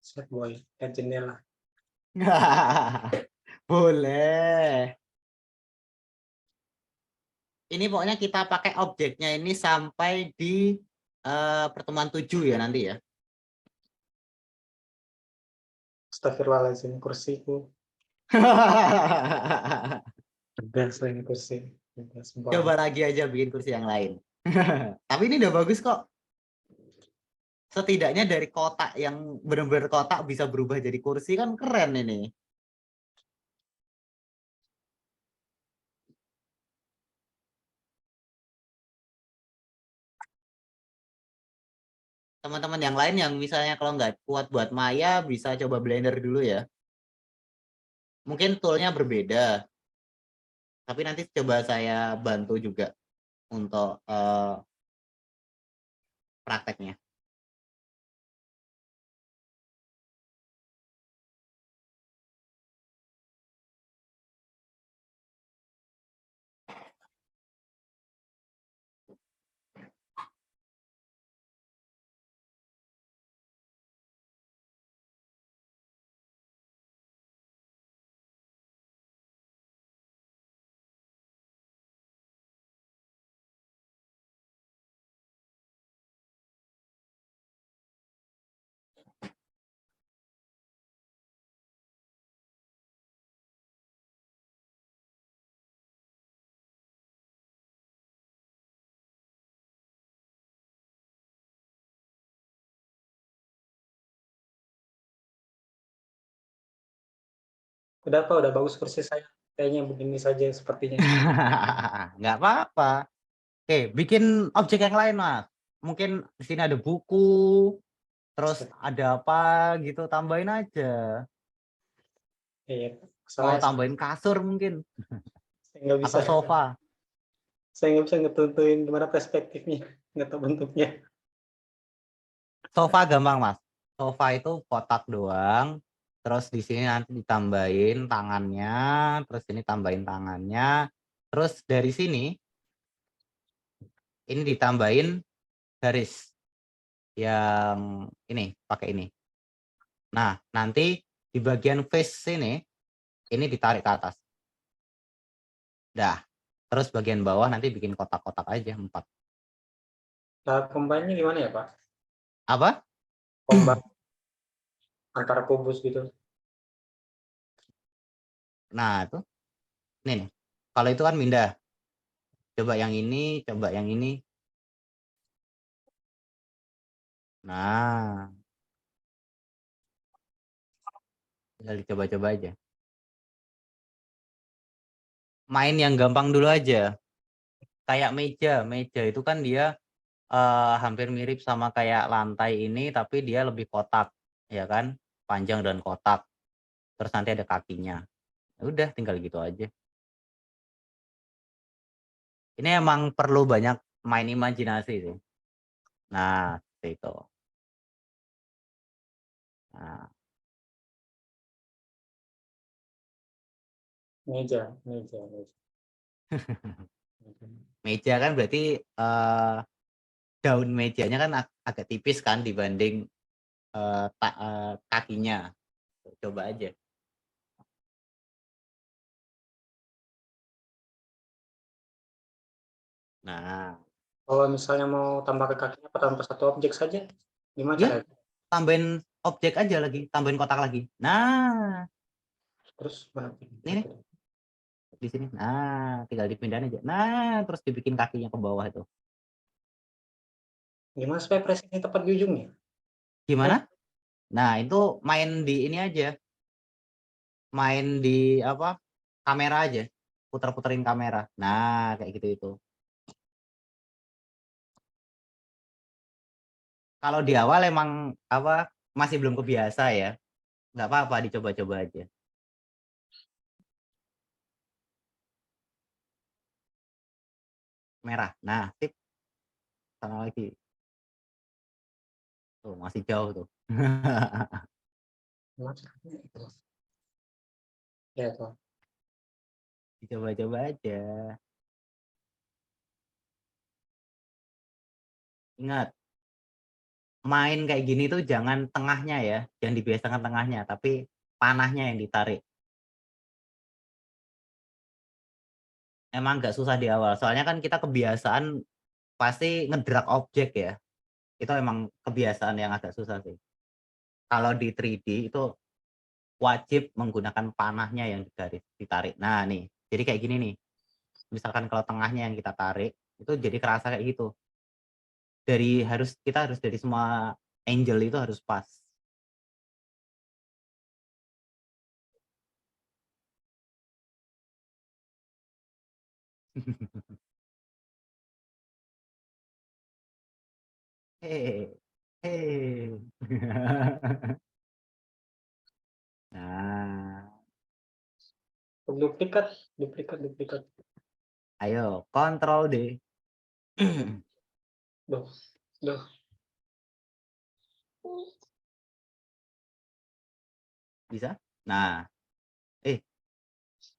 Set boy, lihat jendela. Boleh. Ini pokoknya kita pakai objeknya ini sampai di pertemuan 7 ya nanti ya. Astagfirullahaladzim, kursiku. Biasa ini kursi. Coba lagi aja bikin kursi yang lain. Tapi ini udah bagus kok. Setidaknya dari kotak yang benar-benar kotak bisa berubah jadi kursi kan keren ini. Teman-teman yang lain yang misalnya kalau nggak kuat buat Maya bisa coba Blender dulu ya. Mungkin toolnya berbeda. Tapi nanti coba saya bantu juga untuk prakteknya. Udah Pak, udah bagus kursi saya. Kayaknya begini saja sepertinya. Nggak apa-apa. Oke, bikin objek yang lain, Mas. Mungkin di sini ada buku, terus ada apa gitu, tambahin aja. Iya, Mau saya tambahin kasur mungkin, nggak bisa. atau sofa. Saya nggak bisa ngetentuin gimana perspektifnya, nggak tahu bentuknya. Sofa gampang, Mas. Sofa itu kotak doang, terus di sini nanti ditambahin tangannya, terus ini tambahin tangannya, terus dari sini ini ditambahin garis yang ini, pakai ini. Nah, nanti di bagian face ini ditarik ke atas. Dah. Terus bagian bawah nanti bikin kotak-kotak aja 4. Nah, combine-nya gimana ya Pak? Apa? Combine antara kubus gitu. Nah, itu. Ini nih. Kalau itu kan pindah. Coba yang ini, coba yang ini. Nah. Tinggal dicoba-coba aja. Main yang gampang dulu aja. Kayak meja itu kan dia hampir mirip sama kayak lantai ini, tapi dia lebih kotak, ya kan? Panjang dan kotak. Terus nanti ada kakinya. Udah, tinggal gitu aja. Ini emang perlu banyak main imajinasi sih. Nah, seperti itu. Nah, Meja. meja kan berarti daun mejanya kan agak tipis kan dibanding kakinya. Coba aja. Nah, Kalau misalnya mau tambah ke kakinya, apa tambah satu objek saja? Gimana ya caranya? tambahin objek aja lagi, tambahin kotak lagi. Nah, Terus mana? ini nih, di sini. Nah, tinggal dipindahin aja. Nah, terus dibikin kakinya ke bawah itu. Gimana supaya pressingnya tepat di ujungnya? Gimana? Nah, itu main di ini aja. Main di apa? Kamera aja. Puter-puterin kamera. Nah, kayak gitu itu. Kalau di awal emang apa masih belum kebiasa ya. Nggak apa-apa dicoba-coba aja. Merah. Nah, sip. Sana lagi. Tuh, masih jauh tuh. Ya, Pak. Dicoba-coba aja. Ingat, main kayak gini tuh jangan tengahnya ya, jangan dibiasakan tengahnya, tapi panahnya yang ditarik. Emang nggak susah di awal, soalnya kan kita kebiasaan pasti ngedrag objek ya. Itu emang kebiasaan yang agak susah sih. Kalau di 3D itu wajib menggunakan panahnya yang ditarik. Nah nih, jadi kayak gini nih. Misalkan kalau tengahnya yang kita tarik, itu jadi kerasa kayak gitu. Kita harus dari semua angle itu harus pas. Hei, hei. Nah, Duplikat, duplikat. ayo kontrol D. Duh. Bisa? Nah,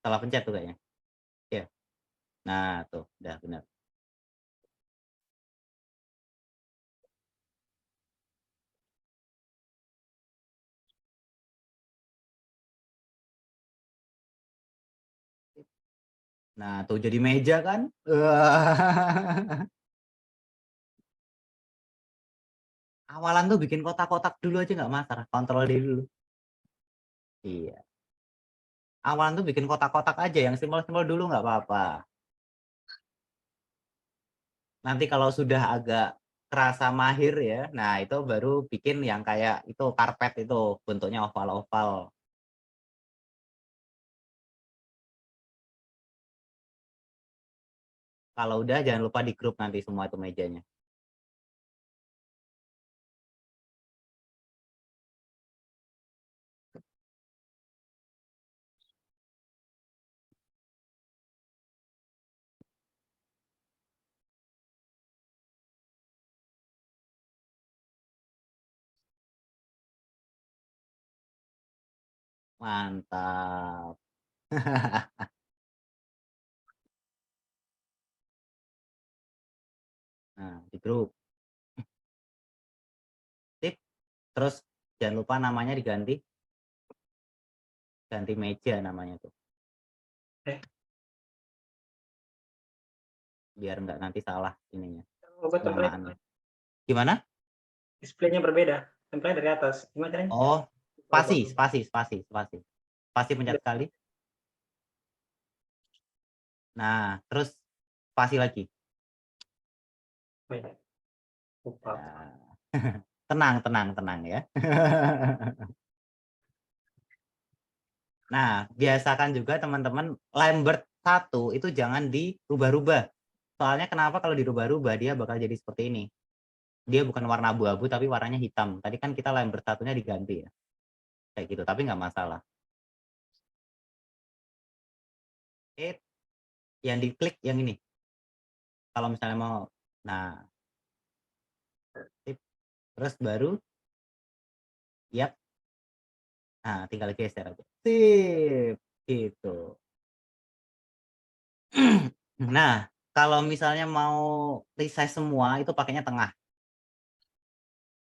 salah pencet tuh kayaknya. Ya. Nah, tuh, udah benar. Nah, tuh jadi meja kan? Awalan tuh bikin kotak-kotak dulu aja nggak masalah, kontrol D dulu. Iya. Awalan tuh bikin kotak-kotak aja, yang simpel-simpel dulu nggak apa-apa. Nanti kalau sudah agak kerasa mahir ya, nah itu baru bikin yang kayak itu karpet itu bentuknya oval-oval. Kalau udah jangan lupa di grup nanti semua itu mejanya. Mantap. Nah, di grup. Tip. Terus jangan lupa namanya diganti. Ganti meja namanya tuh. Biar nggak nanti salah ininya. Oh, template Penamaannya. Gimana? displaynya berbeda. Template dari atas. Gimana caranya? Oh, spasi. Spasi pencet sekali. Nah, terus spasi lagi. Lupa. Nah, tenang ya. Nah, biasakan juga teman-teman Lambert 1 itu jangan dirubah-rubah. Soalnya kenapa kalau dirubah-rubah dia bakal jadi seperti ini. Dia bukan warna abu-abu tapi warnanya hitam. Tadi kan kita Lambert 1-nya diganti ya. Kayak gitu, tapi nggak masalah. Yang diklik yang ini. Kalau misalnya mau, nah, terus baru, yap. Nah, tinggal geser aja. Sip, gitu. Nah, kalau misalnya mau resize semua itu pakainya tengah.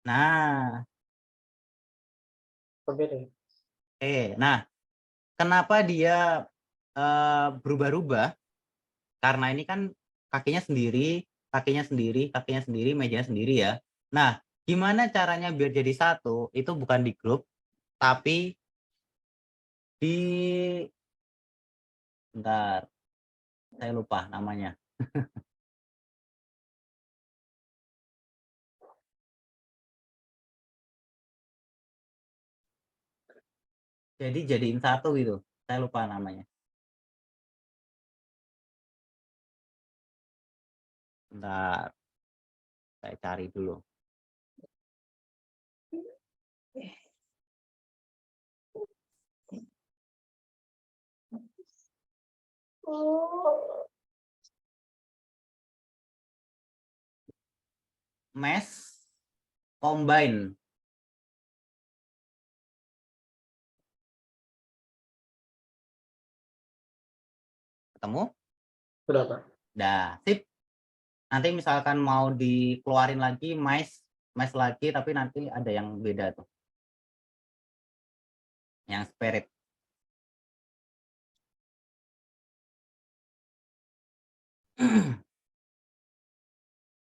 Nah, Berbeda. nah, kenapa dia berubah-ubah? Karena ini kan kakinya sendiri, mejanya sendiri ya. Nah, gimana caranya biar jadi satu? Itu bukan di grup, tapi di bentar, saya lupa namanya. Jadi jadiin satu gitu. Saya lupa namanya. Bentar. Saya cari dulu. Mesh combine. Ketemu? Sudah, Pak. Dah, sip. Nanti misalkan mau dikeluarin lagi mesh mesh lagi, tapi nanti ada yang beda tuh. Yang spirit.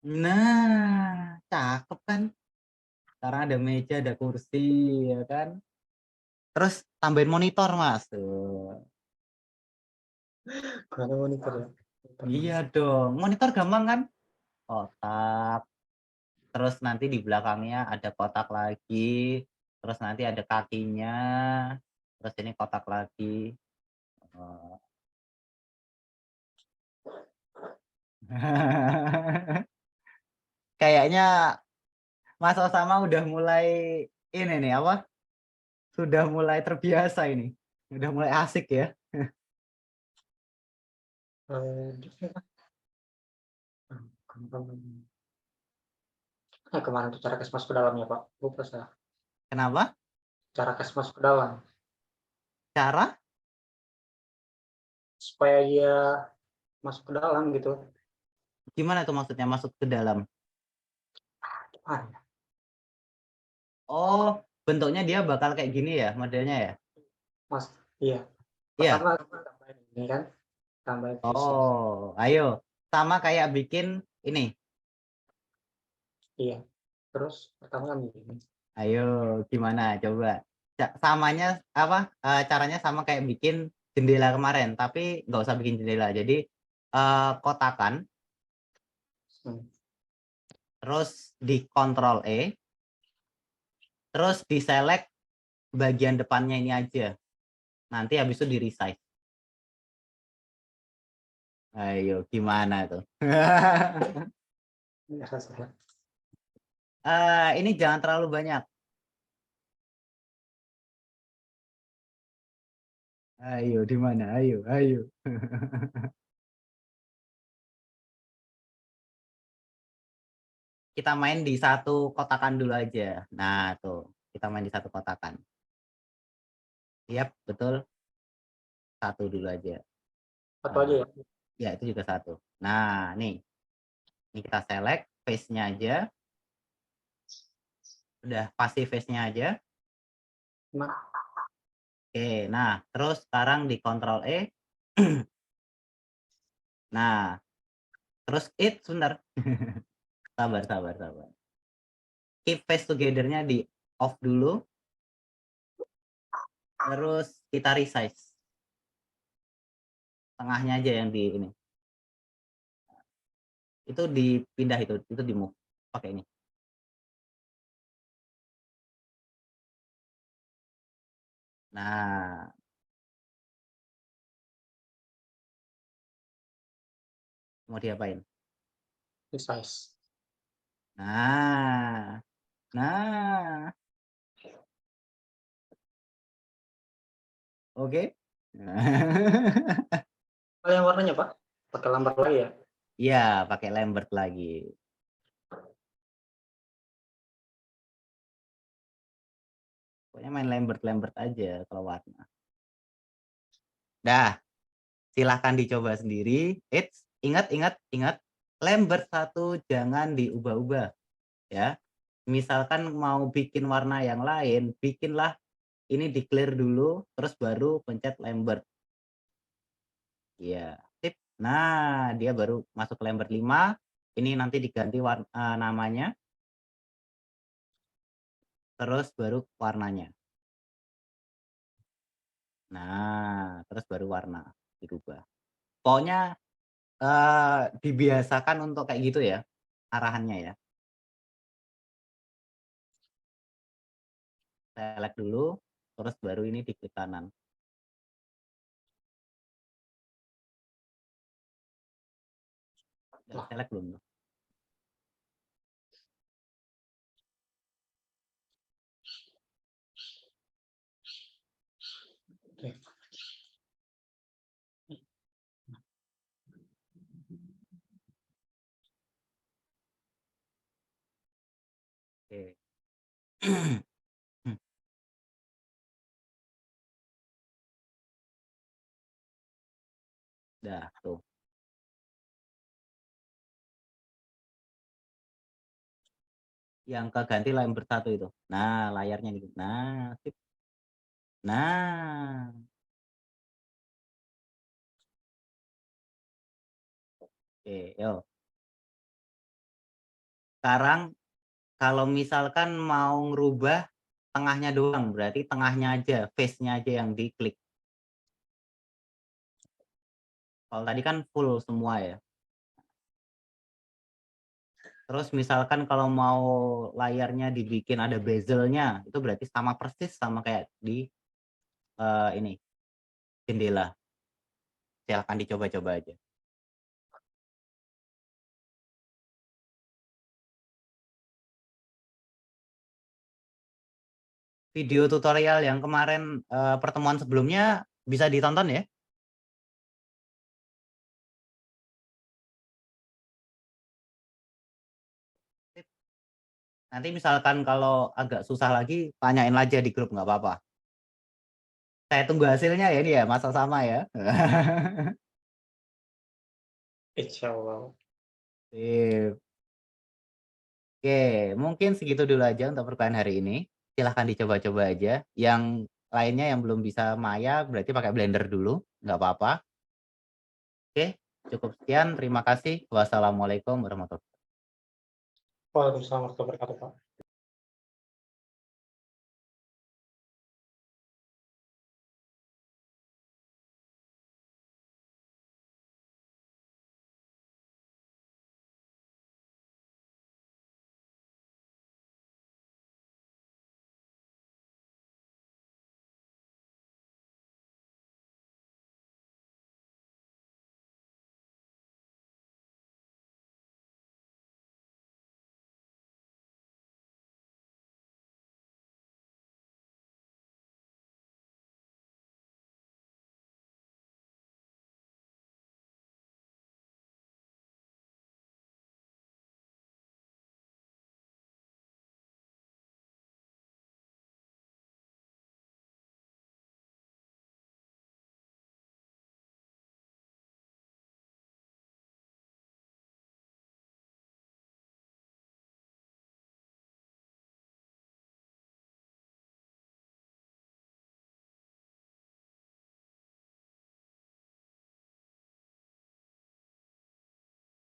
Nah, cakep kan? Sekarang ada meja, ada kursi, ya kan? Terus tambahin monitor, Mas. Tuh. Karena monitor ya. Iya dong, monitor gampang kan? Kotak. Terus nanti di belakangnya ada kotak lagi. Terus nanti ada kakinya. Terus ini kotak lagi. Oh. Kayaknya Mas Osama udah mulai ini nih apa? Sudah mulai terbiasa ini. Udah mulai asik ya. Kemarin tuh cara masuk ke dalamnya Pak. Lupa saya. Kenapa? Cara masuk ke dalam Cara? supaya dia masuk ke dalam gitu. Gimana tuh maksudnya masuk ke dalam? Gimana ya? Oh, bentuknya dia bakal kayak gini ya, modelnya ya? Mas, iya. Iya. Pertama tambahin ini kan, tambahin visi. Oh, ayo. Sama kayak bikin ini. Iya. Terus pertama kan ini. Ayo, gimana? Coba. Samanya apa? Caranya sama kayak bikin jendela kemarin, tapi nggak usah bikin jendela. Jadi kotakan, terus di Ctrl E, terus di select bagian depannya ini aja. Nanti habis itu di resize. Ayo, gimana tuh? Ini jangan terlalu banyak. Ayo, di mana? Ayo, ayo. Kita main di satu kotakan dulu aja. Nah, tuh. Kita main di satu kotakan. Yap, betul. Satu dulu aja. Satu aja ya. Ya, itu juga satu. Nah, nih. Ini kita select face-nya aja. Udah pasti face-nya aja. Nah, Oke, nah, terus sekarang di Ctrl E. Nah, terus sebentar. Sabar, sabar, sabar. Keep face together-nya di off dulu. Terus kita resize. Tengahnya aja yang di ini. Itu dipindah itu di move pakai ini. Nah, mau diapain? resize. Nah, nah, oke. Oh, yang warnanya Pak? Pakai lambar lagi ya? Iya, pakai Lambert lagi. Pokoknya main Lambert aja kalau warna. Dah, silahkan dicoba sendiri. Ingat, Lambert 1 jangan diubah-ubah. Ya, misalkan mau bikin warna yang lain, bikinlah ini di clear dulu, terus baru pencet Lambert. Iya, sip. Nah, dia baru masuk ke Lambert 5. Ini nanti diganti namanya. Terus baru warnanya. Nah, terus baru warna dirubah. Pokoknya dibiasakan untuk kayak gitu ya, arahannya ya. Select dulu, terus baru ini di klik kanan. Select belum tuh? Oke. Oke. Dah tuh. Yang keganti lembar 1 itu. Nah, layarnya nih. Nah, sip. Nah. Oke, yuk. Sekarang kalau misalkan mau ngerubah tengahnya doang, berarti tengahnya aja, face-nya aja yang diklik. Kalau tadi kan full semua ya. Terus misalkan kalau mau layarnya dibikin ada bezel-nya, itu berarti sama persis sama kayak di ini jendela. Silahkan dicoba-coba aja. Video tutorial yang kemarin pertemuan sebelumnya bisa ditonton ya. Nanti misalkan kalau agak susah lagi, tanyain aja di grup, nggak apa-apa. Saya tunggu hasilnya ya ini ya, masa sama ya. Insya Allah. Sip. Oke, mungkin segitu dulu aja untuk perkuliahan hari ini. Silahkan dicoba-coba aja. Yang lainnya yang belum bisa Maya, berarti pakai Blender dulu, nggak apa-apa. Oke, cukup sekian. Terima kasih. Wassalamualaikum warahmatullahi wabarakatuh. Waalaikumsalam warahmatullahi wabarakatuh, Pak.